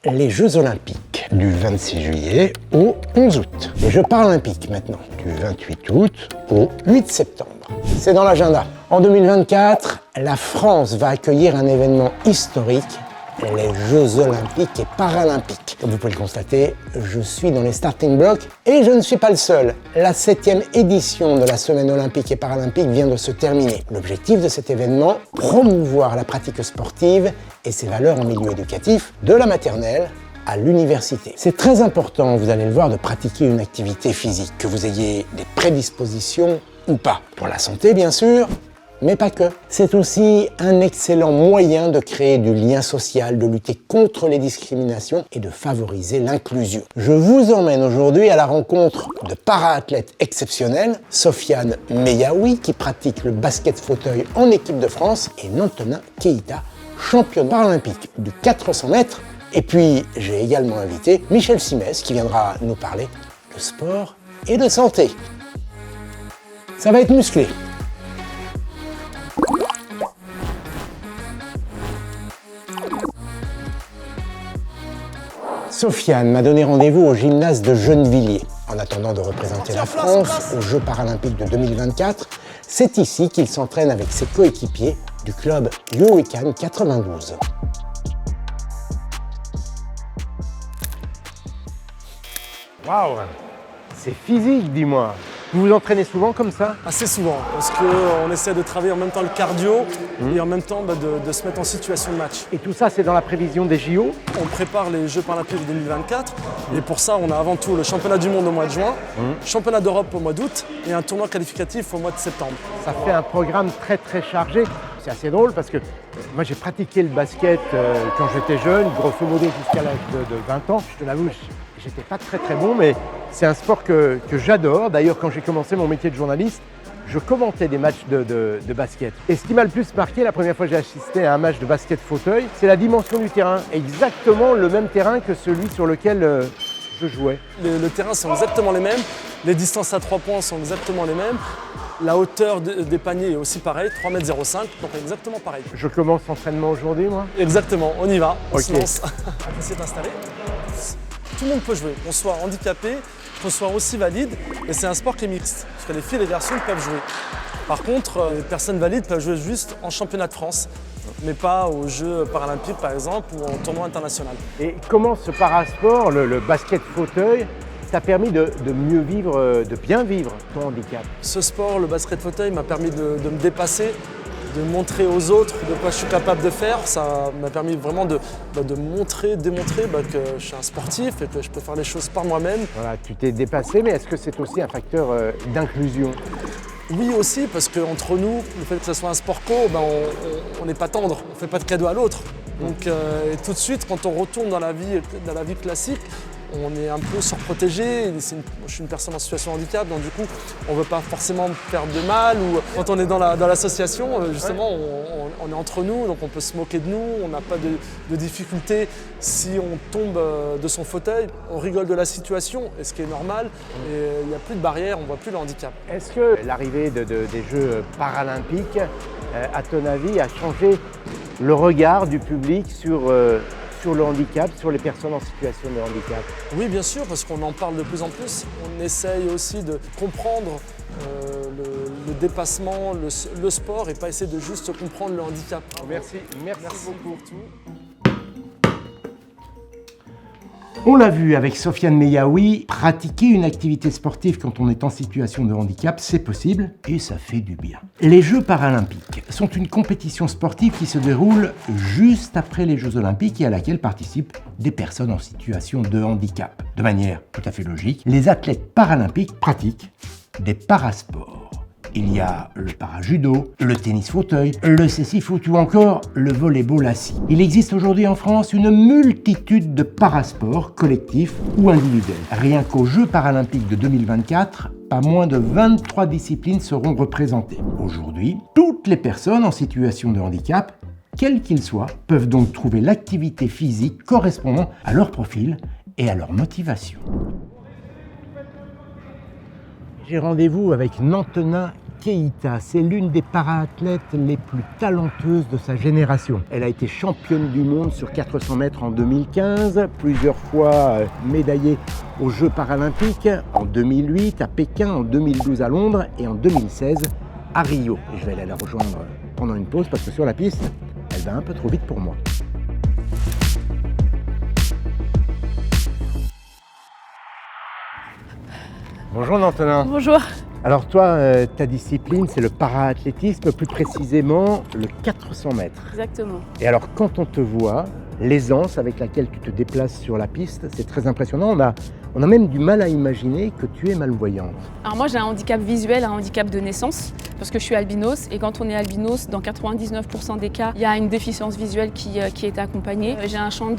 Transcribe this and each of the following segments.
Les Jeux Olympiques du 26 juillet au 11 août. Les Jeux Paralympiques maintenant, du 28 août au 8 septembre. C'est dans l'agenda. En 2024, la France va accueillir un événement historique, les Jeux Olympiques et Paralympiques. Comme vous pouvez le constater, je suis dans les starting blocks et je ne suis pas le seul. La 7e édition de la Semaine olympique et paralympique vient de se terminer. L'objectif de cet événement, promouvoir la pratique sportive et ses valeurs en milieu éducatif, de la maternelle à l'université. C'est très important, vous allez le voir, de pratiquer une activité physique, que vous ayez des prédispositions ou pas. Pour la santé, bien sûr, mais pas que. C'est aussi un excellent moyen de créer du lien social, de lutter contre les discriminations et de favoriser l'inclusion. Je vous emmène aujourd'hui à la rencontre de para-athlètes exceptionnels, Sofiane Meyaoui, qui pratique le basket fauteuil en équipe de France, et Nantona Keita, championne paralympique du 400 mètres. Et puis, j'ai également invité Michel Simès, qui viendra nous parler de sport et de santé. Ça va être musclé. Sofiane m'a donné rendez-vous au gymnase de Gennevilliers. En attendant de représenter la France aux Jeux Paralympiques de 2024, c'est ici qu'il s'entraîne avec ses coéquipiers du club Hurricane 92. Waouh, c'est physique, dis-moi. Vous vous entraînez souvent comme ça? Assez souvent, parce qu'on essaie de travailler en même temps le cardio et en même temps de se mettre en situation de match. Et tout ça, c'est dans la prévision des JO? On prépare les Jeux Paralympiques 2024 et pour ça, on a avant tout le championnat du monde au mois de juin, championnat d'Europe au mois d'août et un tournoi qualificatif au mois de septembre. Ça fait un programme très chargé. C'est assez drôle parce que moi j'ai pratiqué le basket quand j'étais jeune, grosso modo jusqu'à l'âge de 20 ans. Je te l'avoue, j'étais pas très bon, mais c'est un sport que j'adore. D'ailleurs, quand j'ai commencé mon métier de journaliste, je commentais des matchs de basket. Et ce qui m'a le plus marqué, la première fois que j'ai assisté à un match de basket fauteuil, c'est la dimension du terrain. Exactement le même terrain que celui sur lequel je jouais. Le terrain sont exactement les mêmes, les distances à 3 points sont exactement les mêmes. La hauteur des paniers est aussi pareil, 3,05 m, donc exactement pareil. Je commence l'entraînement aujourd'hui, moi? Exactement, on y va, on se Ok. lance. On va essayer d'installer. Tout le monde peut jouer, qu'on soit handicapé, qu'on soit aussi valide, et c'est un sport qui est mixte, parce que les filles et les garçons peuvent jouer. Par contre, les personnes valides peuvent jouer juste en championnat de France, mais pas aux Jeux Paralympiques par exemple, ou en tournoi international. Et comment ce parasport, le basket fauteuil, t'a permis de mieux vivre, de bien vivre ton handicap? Ce sport, le basket fauteuil, m'a permis de me dépasser, de montrer aux autres de quoi je suis capable de faire. Ça m'a permis vraiment de démontrer que je suis un sportif et que je peux faire les choses par moi-même. Voilà, tu t'es dépassé, mais est-ce que c'est aussi un facteur d'inclusion? Oui aussi, parce qu'entre nous, le fait que ce soit un sport co, on n'est pas tendre, on ne fait pas de cadeau à l'autre. Donc et tout de suite, quand on retourne dans la vie classique, on est un peu surprotégé. Je suis une personne en situation de handicap, donc du coup, on ne veut pas forcément faire de mal. Ou quand on est dans l'association, justement, on est entre nous, donc on peut se moquer de nous, on n'a pas de difficulté si on tombe de son fauteuil. On rigole de la situation, et ce qui est normal, et il n'y a plus de barrière, on ne voit plus le handicap. Est-ce que l'arrivée des Jeux paralympiques, à ton avis, a changé le regard du public sur le handicap, sur les personnes en situation de handicap? Oui, bien sûr, parce qu'on en parle de plus en plus. On essaye aussi de comprendre le dépassement, le sport, et pas essayer de juste comprendre le handicap. Merci beaucoup. pour tout. On l'a vu avec Sofiane Meyaoui, pratiquer une activité sportive quand on est en situation de handicap, c'est possible et ça fait du bien. Les Jeux Paralympiques sont une compétition sportive qui se déroule juste après les Jeux Olympiques et à laquelle participent des personnes en situation de handicap. De manière tout à fait logique, les athlètes paralympiques pratiquent des parasports. Il y a le parajudo, le tennis fauteuil, le cécifoot ou encore le volleyball assis. Il existe aujourd'hui en France une multitude de parasports collectifs ou individuels. Rien qu'aux Jeux Paralympiques de 2024, pas moins de 23 disciplines seront représentées. Aujourd'hui, toutes les personnes en situation de handicap, quels qu'ils soient, peuvent donc trouver l'activité physique correspondant à leur profil et à leur motivation. J'ai rendez-vous avec Nantona Keïta, c'est l'une des para-athlètes les plus talentueuses de sa génération. Elle a été championne du monde sur 400 mètres en 2015, plusieurs fois médaillée aux Jeux paralympiques, en 2008 à Pékin, en 2012 à Londres et en 2016 à Rio. Et je vais aller la rejoindre pendant une pause parce que sur la piste, elle va un peu trop vite pour moi. Bonjour Antonin. Bonjour. Alors toi, ta discipline, c'est le para-athlétisme, plus précisément le 400 mètres. Exactement. Et alors quand on te voit, l'aisance avec laquelle tu te déplaces sur la piste, c'est très impressionnant. On a même du mal à imaginer que tu es malvoyante. Alors moi j'ai un handicap visuel, un handicap de naissance, parce que je suis albinos, et quand on est albinos, dans 99% des cas, il y a une déficience visuelle qui est accompagnée. J'ai un champ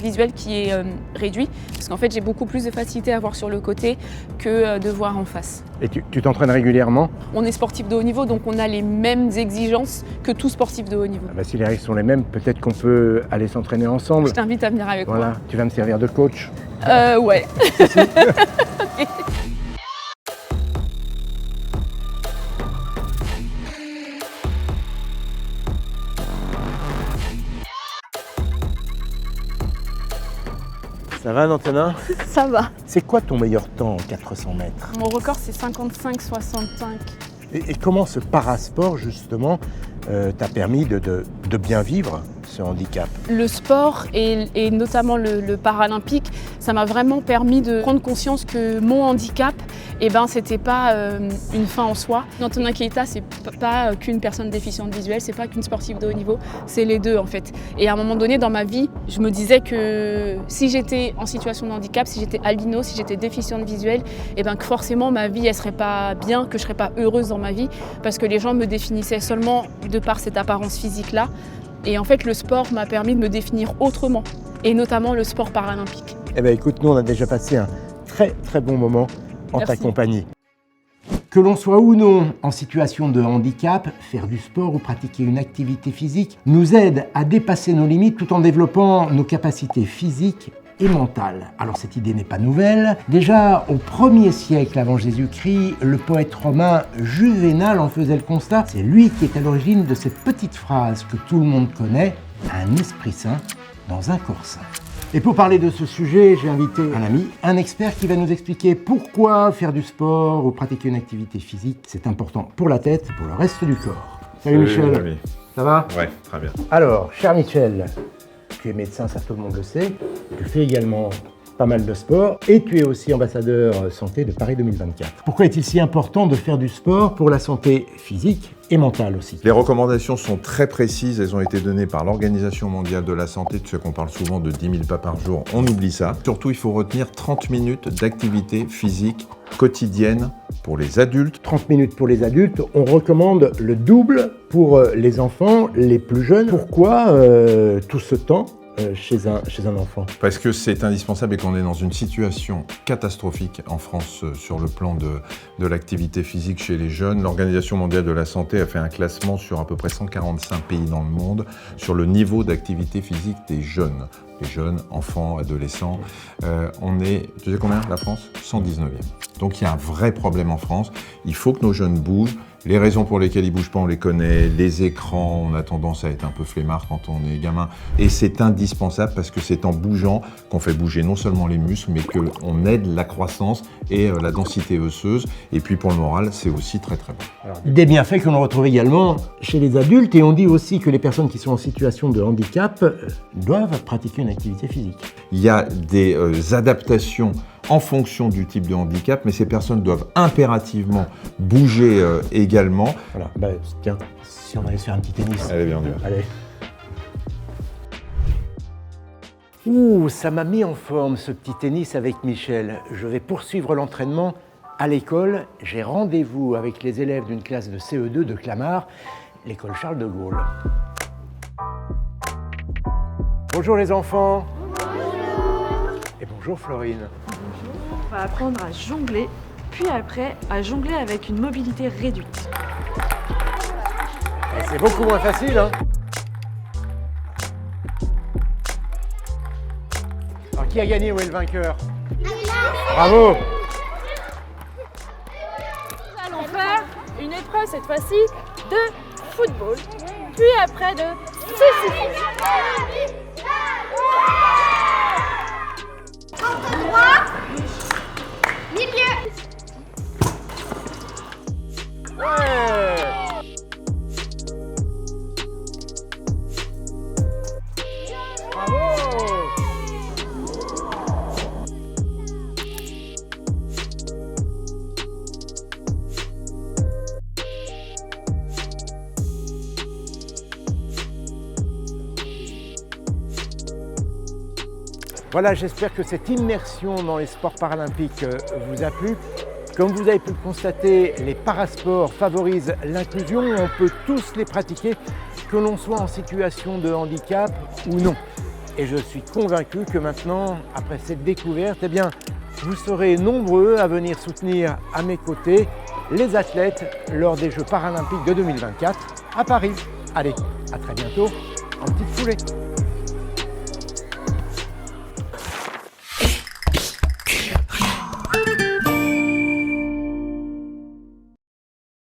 visuel qui est réduit, parce qu'en fait j'ai beaucoup plus de facilité à voir sur le côté que de voir en face. Et tu t'entraînes régulièrement? On est sportif de haut niveau, donc on a les mêmes exigences que tout sportif de haut niveau. Si les règles sont les mêmes, peut-être qu'on peut aller s'entraîner ensemble. Je t'invite à venir avec moi. Tu vas me servir de coach? Ouais. Okay. Ça va, Antonin? Ça va. C'est quoi ton meilleur temps en 400 mètres? Mon record c'est 55-65. Et comment ce parasport, justement, t'a permis de bien vivre ce handicap? Le sport et notamment le paralympique, ça m'a vraiment permis de prendre conscience que mon handicap, c'était pas une fin en soi. Antonin Keïta, c'est pas qu'une personne déficiente visuelle, c'est pas qu'une sportive de haut niveau, c'est les deux en fait. Et à un moment donné dans ma vie, je me disais que si j'étais en situation de handicap, si j'étais albino, si j'étais déficiente visuelle, que forcément ma vie elle serait pas bien, que je serais pas heureuse dans ma vie, parce que les gens me définissaient seulement de par cette apparence physique-là. Et en fait, le sport m'a permis de me définir autrement, et notamment le sport paralympique. Écoute, nous on a déjà passé un très très bon moment en Merci. ta compagnie. Que l'on soit ou non en situation de handicap, faire du sport ou pratiquer une activité physique nous aide à dépasser nos limites tout en développant nos capacités physiques et mentales. Alors cette idée n'est pas nouvelle. Déjà au 1er siècle avant Jésus-Christ, le poète romain Juvénal en faisait le constat. C'est lui qui est à l'origine de cette petite phrase que tout le monde connaît, un esprit sain dans un corps sain. Et pour parler de ce sujet, j'ai invité un ami, un expert qui va nous expliquer pourquoi faire du sport ou pratiquer une activité physique, c'est important pour la tête et pour le reste du corps. Salut Michel. Ami. Ça va? Ouais, très bien. Alors, cher Michel, tu es médecin, ça tout le monde le sait. Tu fais également pas mal de sport et tu es aussi ambassadeur santé de Paris 2024. Pourquoi est-il si important de faire du sport pour la santé physique et mentale aussi? Les recommandations sont très précises, elles ont été données par l'Organisation mondiale de la santé. Tu sais qu'on parle souvent de 10 000 pas par jour, on oublie ça. Surtout, il faut retenir 30 minutes d'activité physique quotidienne pour les adultes. 30 minutes pour les adultes, on recommande le double pour les enfants les plus jeunes. Pourquoi tout ce temps chez un enfant? Parce que c'est indispensable et qu'on est dans une situation catastrophique en France sur le plan de l'activité physique chez les jeunes. L'Organisation mondiale de la santé a fait un classement sur à peu près 145 pays dans le monde sur le niveau d'activité physique des jeunes. Les jeunes, enfants, adolescents. On est, tu sais combien la France? 119e. Donc il y a un vrai problème en France. Il faut que nos jeunes bougent. Les raisons pour lesquelles ils ne bougent pas, on les connaît. Les écrans, on a tendance à être un peu flemmard quand on est gamin. Et c'est indispensable parce que c'est en bougeant qu'on fait bouger non seulement les muscles, mais qu'on aide la croissance et la densité osseuse. Et puis pour le moral, c'est aussi très très bon. Alors, des bienfaits que l'on retrouve également chez les adultes. Et on dit aussi que les personnes qui sont en situation de handicap doivent pratiquer une activité physique. Il y a des adaptations en fonction du type de handicap, mais ces personnes doivent impérativement bouger également. Voilà, tiens, si on allait se faire un petit tennis. Allez, bien, on y va. Allez. Ouh, ça m'a mis en forme ce petit tennis avec Michel. Je vais poursuivre l'entraînement à l'école. J'ai rendez-vous avec les élèves d'une classe de CE2 de Clamart, l'école Charles de Gaulle. Bonjour les enfants. Bonjour. Et bonjour Florine. On va apprendre à jongler, puis après à jongler avec une mobilité réduite. Et c'est beaucoup moins facile, hein? Alors qui a gagné? Où est le vainqueur? Bravo! Nous allons faire épreuve cette fois-ci de football, puis après de sisyphe. Contre droit, milieu. Voilà, j'espère que cette immersion dans les sports paralympiques vous a plu. Comme vous avez pu le constater, les parasports favorisent l'inclusion. On peut tous les pratiquer, que l'on soit en situation de handicap ou non. Et je suis convaincu que maintenant, après cette découverte, eh bien, vous serez nombreux à venir soutenir à mes côtés les athlètes lors des Jeux paralympiques de 2024 à Paris. Allez, à très bientôt en petite foulée.